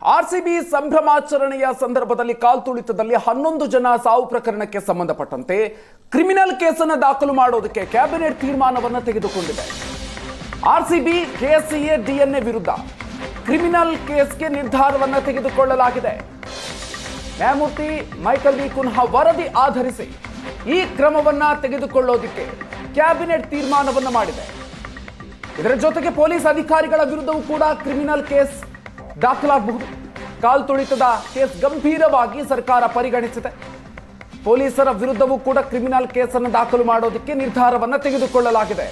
RCB ಸಂಭ್ರಮಾಚರಣೆಯ ಸಂದರ್ಭದಲ್ಲಿ ಕಾಲ್ತುಳಿತದಲ್ಲಿ 11 ಜನ ಸಾವು ಪ್ರಕರಣಕ್ಕೆ ಸಂಬಂಧಪಟ್ಟಂತೆ ಕ್ರಿಮಿನಲ್ ಕೇಸನ್ನು ದಾಖಲು ಮಾಡೋದಕ್ಕೆ ಕ್ಯಾಬಿನೆಟ್ ತೀರ್ಮಾನವನ್ನು ತೆಗೆದುಕೊಂಡಿದೆ. ಆರ್ಸಿಬಿ ಕೆಸಿಎ ಡಿಎನ್ಎ ವಿರುದ್ಧ ಕ್ರಿಮಿನಲ್ ಕೇಸ್ಗೆ ನಿರ್ಧಾರವನ್ನು ತೆಗೆದುಕೊಳ್ಳಲಾಗಿದೆ. ನ್ಯಾಯಮೂರ್ತಿ ಮೈಕಲ್ ಡಿ ಕುನ್ಹಾ ವರದಿ ಆಧರಿಸಿ ಈ ಕ್ರಮವನ್ನ ತೆಗೆದುಕೊಳ್ಳೋದಕ್ಕೆ ಕ್ಯಾಬಿನೆಟ್ ತೀರ್ಮಾನವನ್ನು ಮಾಡಿದೆ. ಇದರ ಜೊತೆಗೆ ಪೊಲೀಸ್ ಅಧಿಕಾರಿಗಳ ವಿರುದ್ಧವೂ ಕೂಡ ಕ್ರಿಮಿನಲ್ ಕೇಸ್ ದಾಖಲಾಗಬಹುದು. ಕಾಲ್ತುಳಿತದ ಕೇಸ್ ಗಂಭೀರವಾಗಿ ಸರ್ಕಾರ ಪರಿಗಣಿಸಿದೆ. ಪೊಲೀಸರ ವಿರುದ್ಧವೂ ಕೂಡ ಕ್ರಿಮಿನಲ್ ಕೇಸನ್ನು ದಾಖಲು ಮಾಡೋದಕ್ಕೆ ನಿರ್ಧಾರವನ್ನು ತೆಗೆದುಕೊಳ್ಳಲಾಗಿದೆ.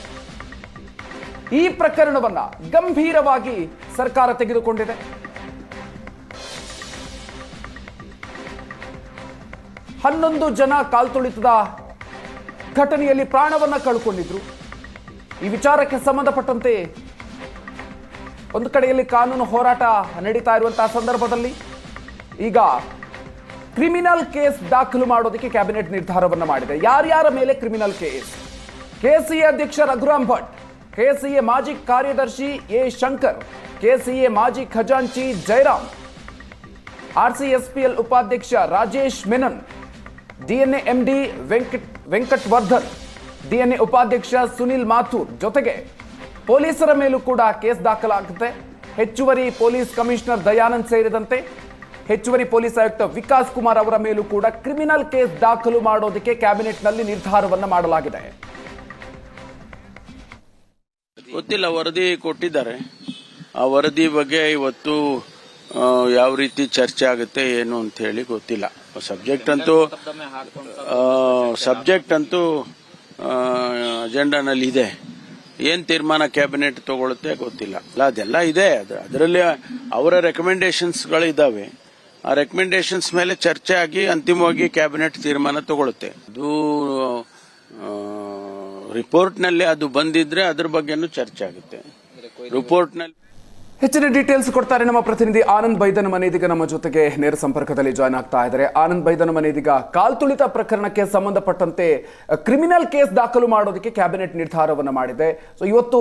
ಈ ಪ್ರಕರಣವನ್ನ ಗಂಭೀರವಾಗಿ ಸರ್ಕಾರ ತೆಗೆದುಕೊಂಡಿದೆ. ಹನ್ನೊಂದು ಜನ ಕಾಲ್ತುಳಿತದ ಘಟನೆಯಲ್ಲಿ ಪ್ರಾಣವನ್ನ ಕಳ್ಕೊಂಡಿದ್ರು. ಈ ವಿಚಾರಕ್ಕೆ ಸಂಬಂಧಪಟ್ಟಂತೆ ಒಂದು ಕಡೆಯಲ್ಲಿ ಕಾನೂನು ಹೋರಾಟ ನಡೀತಾ ಇರುವಂತಹ ಸಂದರ್ಭದಲ್ಲಿ ಈಗ ಕ್ರಿಮಿನಲ್ ಕೇಸ್ ದಾಖಲು ಮಾಡೋದಕ್ಕೆ ಕ್ಯಾಬಿನೆಟ್ ನಿರ್ಧಾರವನ್ನು ಮಾಡಿದೆ. ಯಾರ್ಯಾರ ಮೇಲೆ ಕ್ರಿಮಿನಲ್ ಕೇಸ್? ಕೆಸಿಎ ಅಧ್ಯಕ್ಷ ರಘುರಾಮ್ ಭಟ್, ಕೆಸಿಎ ಮಾಜಿ ಕಾರ್ಯದರ್ಶಿ ಎ ಶಂಕರ್, ಕೆಸಿಎ ಮಾಜಿ ಖಜಾಂಚಿ ಜಯರಾಮ್, ಆರ್ಸಿಎಸ್ಪಿಎಲ್ ಉಪಾಧ್ಯಕ್ಷ Rajesh Menon, DNA MD Venkat Vardhan, DNA ಉಪಾಧ್ಯಕ್ಷ ಸುನಿಲ್ ಮಾಥೂರ್, ಜೊತೆಗೆ ಪೊಲೀಸರ ಮೇಲೂ ಕೂಡ ಕೇಸ್ ದಾಖಲಾಗುತ್ತೆ. ಹೆಚ್ಚುವರಿ ಪೊಲೀಸ್ ಕಮಿಷನರ್ ದಯಾನಂದ್ ಸೇರಿದಂತೆ ಹೆಚ್ಚುವರಿ ಪೊಲೀಸ್ ಆಯುಕ್ತ ವಿಕಾಸ್ ಕುಮಾರ್ ಅವರ ಮೇಲೂ ಕೂಡ ಕ್ರಿಮಿನಲ್ ಕೇಸ್ ದಾಖಲು ಮಾಡೋದಕ್ಕೆ ಕ್ಯಾಬಿನೆಟ್ನಲ್ಲಿ ನಿರ್ಧಾರವನ್ನ ಮಾಡಲಾಗಿದೆ. ಗೊತ್ತಿಲ್ಲ, ವರದಿ ಕೊಟ್ಟಿದ್ದಾರೆ. ಆ ವರದಿ ಬಗ್ಗೆ ಇವತ್ತು ಯಾವ ರೀತಿ ಚರ್ಚೆ ಆಗುತ್ತೆ ಏನು ಅಂತ ಹೇಳಿ ಗೊತ್ತಿಲ್ಲ. ಸಬ್ಜೆಕ್ಟ್ ಅಂತೂ ಅಜೆಂಡಾನಲ್ಲಿ ಇದೆ. ಏನ್ ತೀರ್ಮಾನ ಕ್ಯಾಬಿನೆಟ್ ತಗೊಳುತ್ತೆ ಗೊತ್ತಿಲ್ಲ. ಅದೆಲ್ಲ ಇದೆ, ಅದರಲ್ಲಿ ಅವರ ರೆಕಮೆಂಡೇಶನ್ಸ್ಗಳು ಇದಾವೆ. ಆ ರೆಕಮೆಂಡೇಶನ್ಸ್ ಮೇಲೆ ಚರ್ಚೆ ಆಗಿ ಅಂತಿಮವಾಗಿ ಕ್ಯಾಬಿನೆಟ್ ತೀರ್ಮಾನ ತಗೊಳುತ್ತೆ. ಅದು ರಿಪೋರ್ಟ್ನಲ್ಲಿ ಅದು ಬಂದಿದ್ರೆ ಅದ್ರ ಬಗ್ಗೆನೂ ಚರ್ಚೆ ಆಗುತ್ತೆ. ರಿಪೋರ್ಟ್ನಲ್ಲಿ ಹೆಚ್ಚಿನ ಡೀಟೇಲ್ಸ್ ಕೊಡ್ತಾರೆ ನಮ್ಮ ಪ್ರತಿನಿಧಿ ಆನಂದ್ ಬೈದನ್ ಮನೆ. ಇದೀಗ ನಮ್ಮ ಜೊತೆಗೆ ನೇರ ಸಂಪರ್ಕದಲ್ಲಿ ಜಾಯ್ನ್ ಆಗ್ತಾ ಇದ್ದಾರೆ. ಆನಂದ್ ಬೈದನ್ ಮನೆ, ಇದೀಗ ಕಾಲ್ತುಳಿತ ಪ್ರಕರಣಕ್ಕೆ ಸಂಬಂಧಪಟ್ಟಂತೆ ಕ್ರಿಮಿನಲ್ ಕೇಸ್ ದಾಖಲು ಮಾಡೋದಕ್ಕೆ ಕ್ಯಾಬಿನೆಟ್ ನಿರ್ಧಾರವನ್ನು ಮಾಡಿದೆ. ಸೊ ಇವತ್ತು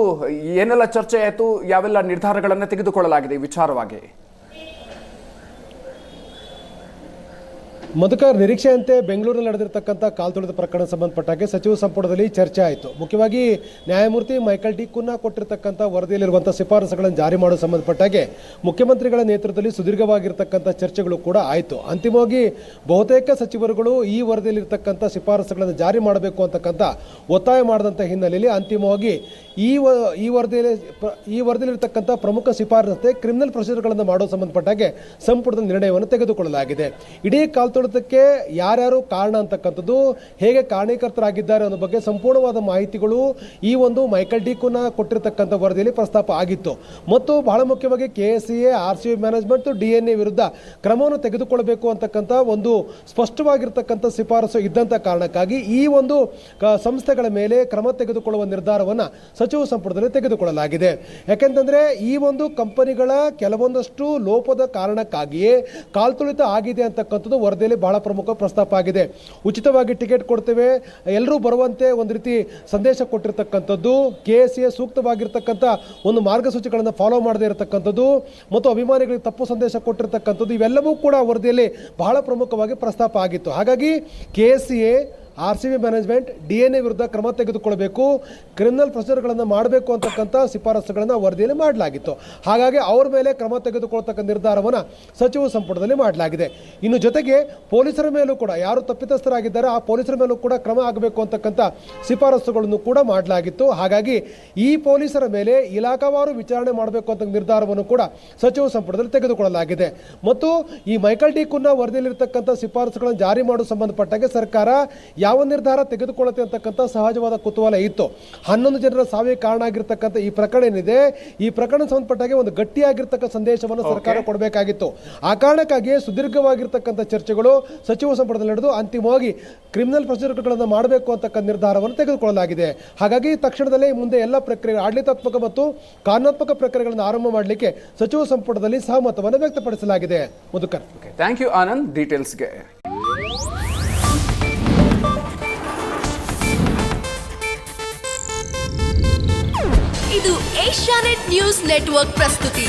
ಏನೆಲ್ಲ ಚರ್ಚೆ ಆಯಿತು, ಯಾವೆಲ್ಲ ನಿರ್ಧಾರಗಳನ್ನು ತೆಗೆದುಕೊಳ್ಳಲಾಗಿದೆ ಈ ವಿಚಾರವಾಗಿ? ಮಧುಕರ್, ನಿರೀಕ್ಷೆಯಂತೆ ಬೆಂಗಳೂರಿನಲ್ಲಿ ನಡೆದಿರತಕ್ಕಂಥ ಕಾಲ್ತುಳಿತ ಪ್ರಕರಣ ಸಂಬಂಧಪಟ್ಟಾಗೆ ಸಚಿವ ಸಂಪುಟದಲ್ಲಿ ಚರ್ಚೆ ಆಯಿತು. ಮುಖ್ಯವಾಗಿ ನ್ಯಾಯಮೂರ್ತಿ ಮೈಕಲ್ ಡಿ ಕುನ್ಹಾ ಕೊಟ್ಟಿರತಕ್ಕಂಥ ವರದಿಯಲ್ಲಿರುವಂಥ ಶಿಫಾರಸುಗಳನ್ನು ಜಾರಿ ಮಾಡಲು ಸಂಬಂಧಪಟ್ಟಾಗೆ ಮುಖ್ಯಮಂತ್ರಿಗಳ ನೇತೃತ್ವದಲ್ಲಿ ಸುದೀರ್ಘವಾಗಿರ್ತಕ್ಕಂಥ ಚರ್ಚೆಗಳು ಕೂಡ ಆಯಿತು. ಅಂತಿಮವಾಗಿ ಬಹುತೇಕ ಸಚಿವರುಗಳು ಈ ವರದಿಯಲ್ಲಿರ್ತಕ್ಕಂಥ ಶಿಫಾರಸುಗಳನ್ನು ಜಾರಿ ಮಾಡಬೇಕು ಅಂತಕ್ಕಂಥ ಒತ್ತಾಯ ಮಾಡಿದಂಥ ಹಿನ್ನೆಲೆಯಲ್ಲಿ ಅಂತಿಮವಾಗಿ ಈ ವರದಿಯಲ್ಲಿರ್ತಕ್ಕಂಥ ಪ್ರಮುಖ ಶಿಫಾರಸೆ ಕ್ರಿಮಿನಲ್ ಪ್ರೊಸೀಜರ್ಗಳನ್ನು ಮಾಡೋ ಸಂಬಂಧಪಟ್ಟಾಗೆ ಸಂಪುಟದ ನಿರ್ಣಯವನ್ನು ತೆಗೆದುಕೊಳ್ಳಲಾಗಿದೆ. ಇಡೀ ಕಾಲ್ತುಳಿತಕ್ಕೆ ಯಾರ್ಯಾರು ಕಾರಣ ಅಂತಕ್ಕಂಥದ್ದು, ಹೇಗೆ ಕಾರಣೀಕರ್ತರಾಗಿದ್ದಾರೆ ಅನ್ನೋ ಬಗ್ಗೆ ಸಂಪೂರ್ಣವಾದ ಮಾಹಿತಿಗಳು ಈ ಒಂದು ಮೈಕಲ್ ಡಿ ಕುನ್ಹಾ ಕೊಟ್ಟಿರತಕ್ಕಂಥ ವರದಿಯಲ್ಲಿ ಪ್ರಸ್ತಾಪ ಆಗಿತ್ತು. ಮತ್ತು ಬಹಳ ಮುಖ್ಯವಾಗಿ ಕೆಸಿಎ, ಆರ್ಸಿಬಿ ಮ್ಯಾನೇಜ್ಮೆಂಟ್, ಡಿಎನ್ಎ ವಿರುದ್ಧ ಕ್ರಮವನ್ನು ತೆಗೆದುಕೊಳ್ಳಬೇಕು ಅಂತಕ್ಕಂಥ ಒಂದು ಸ್ಪಷ್ಟವಾಗಿರ್ತಕ್ಕಂಥ ಶಿಫಾರಸು ಇದ್ದಂಥ ಕಾರಣಕ್ಕಾಗಿ ಈ ಒಂದು ಸಂಸ್ಥೆಗಳ ಮೇಲೆ ಕ್ರಮ ತೆಗೆದುಕೊಳ್ಳುವ ನಿರ್ಧಾರವನ್ನು ಸಚಿವ ಸಂಪುಟದಲ್ಲಿ ತೆಗೆದುಕೊಳ್ಳಲಾಗಿದೆ. ಯಾಕೆಂತಂದ್ರೆ ಈ ಒಂದು ಕಂಪನಿಗಳ ಕೆಲವೊಂದಷ್ಟು ಲೋಪದ ಕಾರಣಕ್ಕಾಗಿಯೇ ಕಾಲ್ತುಳಿತ ಆಗಿದೆ ಅಂತಕ್ಕಂಥದ್ದು ವರದಿಯಲ್ಲಿ ಬಹಳ ಪ್ರಮುಖ ಪ್ರಸ್ತಾಪ ಆಗಿದೆ. ಉಚಿತವಾಗಿ ಟಿಕೆಟ್ ಕೊಡ್ತೇವೆ, ಎಲ್ಲರೂ ಬರುವಂತೆ ಒಂದು ರೀತಿ ಸಂದೇಶ ಕೊಟ್ಟಿರ್ತಕ್ಕಂಥದ್ದು, ಕೆಸಿಎ ಸೂಕ್ತವಾಗಿರ್ತಕ್ಕಂಥ ಒಂದು ಮಾರ್ಗಸೂಚಿಗಳನ್ನು ಫಾಲೋ ಮಾಡದೇ ಇರತಕ್ಕಂಥದ್ದು ಮತ್ತು ಅಭಿಮಾನಿಗಳಿಗೆ ತಪ್ಪು ಸಂದೇಶ ಕೊಟ್ಟಿರ್ತಕ್ಕಂಥದ್ದು, ಇವೆಲ್ಲವೂ ಕೂಡ ವರದಿಯಲ್ಲಿ ಬಹಳ ಪ್ರಮುಖವಾಗಿ ಪ್ರಸ್ತಾಪ ಆಗಿತ್ತು. ಹಾಗಾಗಿ ಕೆಸಿಎ, ಆರ್ಸಿಬಿ ಮ್ಯಾನೇಜ್ಮೆಂಟ್, ಡಿಎನ್ಎ ವಿರುದ್ಧ ಕ್ರಮ ತೆಗೆದುಕೊಳ್ಳಬೇಕು, ಕ್ರಿಮಿನಲ್ ಪ್ರೊಸೀಜರ್ಗಳನ್ನು ಮಾಡಬೇಕು ಅಂತಕ್ಕಂಥ ಶಿಫಾರಸುಗಳನ್ನು ವರದಿಯಲ್ಲಿ ಮಾಡಲಾಗಿತ್ತು. ಹಾಗಾಗಿ ಅವ್ರ ಮೇಲೆ ಕ್ರಮ ತೆಗೆದುಕೊಳ್ಳತಕ್ಕ ನಿರ್ಧಾರವನ್ನು ಸಚಿವ ಸಂಪುಟದಲ್ಲಿ ಮಾಡಲಾಗಿದೆ. ಇನ್ನು ಜೊತೆಗೆ ಪೊಲೀಸರ ಮೇಲೂ ಕೂಡ ಯಾರು ತಪ್ಪಿತಸ್ಥರಾಗಿದ್ದಾರೆ ಆ ಪೊಲೀಸರ ಮೇಲೂ ಕೂಡ ಕ್ರಮ ಆಗಬೇಕು ಅಂತಕ್ಕಂಥ ಶಿಫಾರಸುಗಳನ್ನು ಕೂಡ ಮಾಡಲಾಗಿತ್ತು. ಹಾಗಾಗಿ ಈ ಪೊಲೀಸರ ಮೇಲೆ ಇಲಾಖಾವಾರು ವಿಚಾರಣೆ ಮಾಡಬೇಕು ಅಂತ ನಿರ್ಧಾರವನ್ನು ಕೂಡ ಸಚಿವ ಸಂಪುಟದಲ್ಲಿ ತೆಗೆದುಕೊಳ್ಳಲಾಗಿದೆ. ಮತ್ತು ಈ ಮೈಕಲ್ ಡಿ ಕುನ್ಹಾ ವರದಿಯಲ್ಲಿರ್ತಕ್ಕಂಥ ಶಿಫಾರಸುಗಳನ್ನು ಜಾರಿ ಮಾಡುವ ಸಂಬಂಧಪಟ್ಟಾಗೆ ಸರ್ಕಾರ ಯಾವ ನಿರ್ಧಾರ ತೆಗೆದುಕೊಳ್ಳುತ್ತೆ ಅಂತಕ್ಕಂಥ ಸಹಜವಾದ ಕುತೂಹಲ ಇತ್ತು. 11 ಜನರ ಸಾವಿಗೆ ಕಾರಣ ಆಗಿರ್ತಕ್ಕಂಥ ಈ ಪ್ರಕರಣ ಏನಿದೆ, ಈ ಪ್ರಕರಣ ಸಂಬಂಧಪಟ್ಟಾಗೆ ಒಂದು ಗಟ್ಟಿಯಾಗಿರ್ತಕ್ಕ ಸಂದೇಶವನ್ನು ಸರ್ಕಾರ ಕೊಡಬೇಕಾಗಿತ್ತು. ಆ ಕಾರಣಕ್ಕಾಗಿ ಸುದೀರ್ಘವಾಗಿರ್ತಕ್ಕಂಥ ಚರ್ಚೆಗಳು ಸಚಿವ ಸಂಪುಟದಲ್ಲಿ ನಡೆದು ಅಂತಿಮವಾಗಿ ಕ್ರಿಮಿನಲ್ ಪ್ರೊಸೀಜರ್ಗಳನ್ನು ಮಾಡಬೇಕು ಅಂತಕ್ಕಂಥ ನಿರ್ಧಾರವನ್ನು ತೆಗೆದುಕೊಳ್ಳಲಾಗಿದೆ. ಹಾಗಾಗಿ ತಕ್ಷಣದಲ್ಲೇ ಮುಂದೆ ಎಲ್ಲ ಪ್ರಕ್ರಿಯೆ, ಆಡಳಿತಾತ್ಮಕ ಮತ್ತು ಕಾನೂನಾತ್ಮಕ ಪ್ರಕ್ರಿಯೆಗಳನ್ನು ಆರಂಭ ಮಾಡಲಿಕ್ಕೆ ಸಚಿವ ಸಂಪುಟದಲ್ಲಿ ಸಹಮತವನ್ನು ವ್ಯಕ್ತಪಡಿಸಲಾಗಿದೆ. ಮಧುಕರ್, ಥ್ಯಾಂಕ್ ಯು ಆನಂದ್ ಡೀಟೇಲ್ಸ್ಗೆ. ಇದು ಏಷ್ಯಾನೆಟ್ ನ್ಯೂಸ್ ನೆಟ್ವರ್ಕ್ ಪ್ರಸ್ತುತಿ.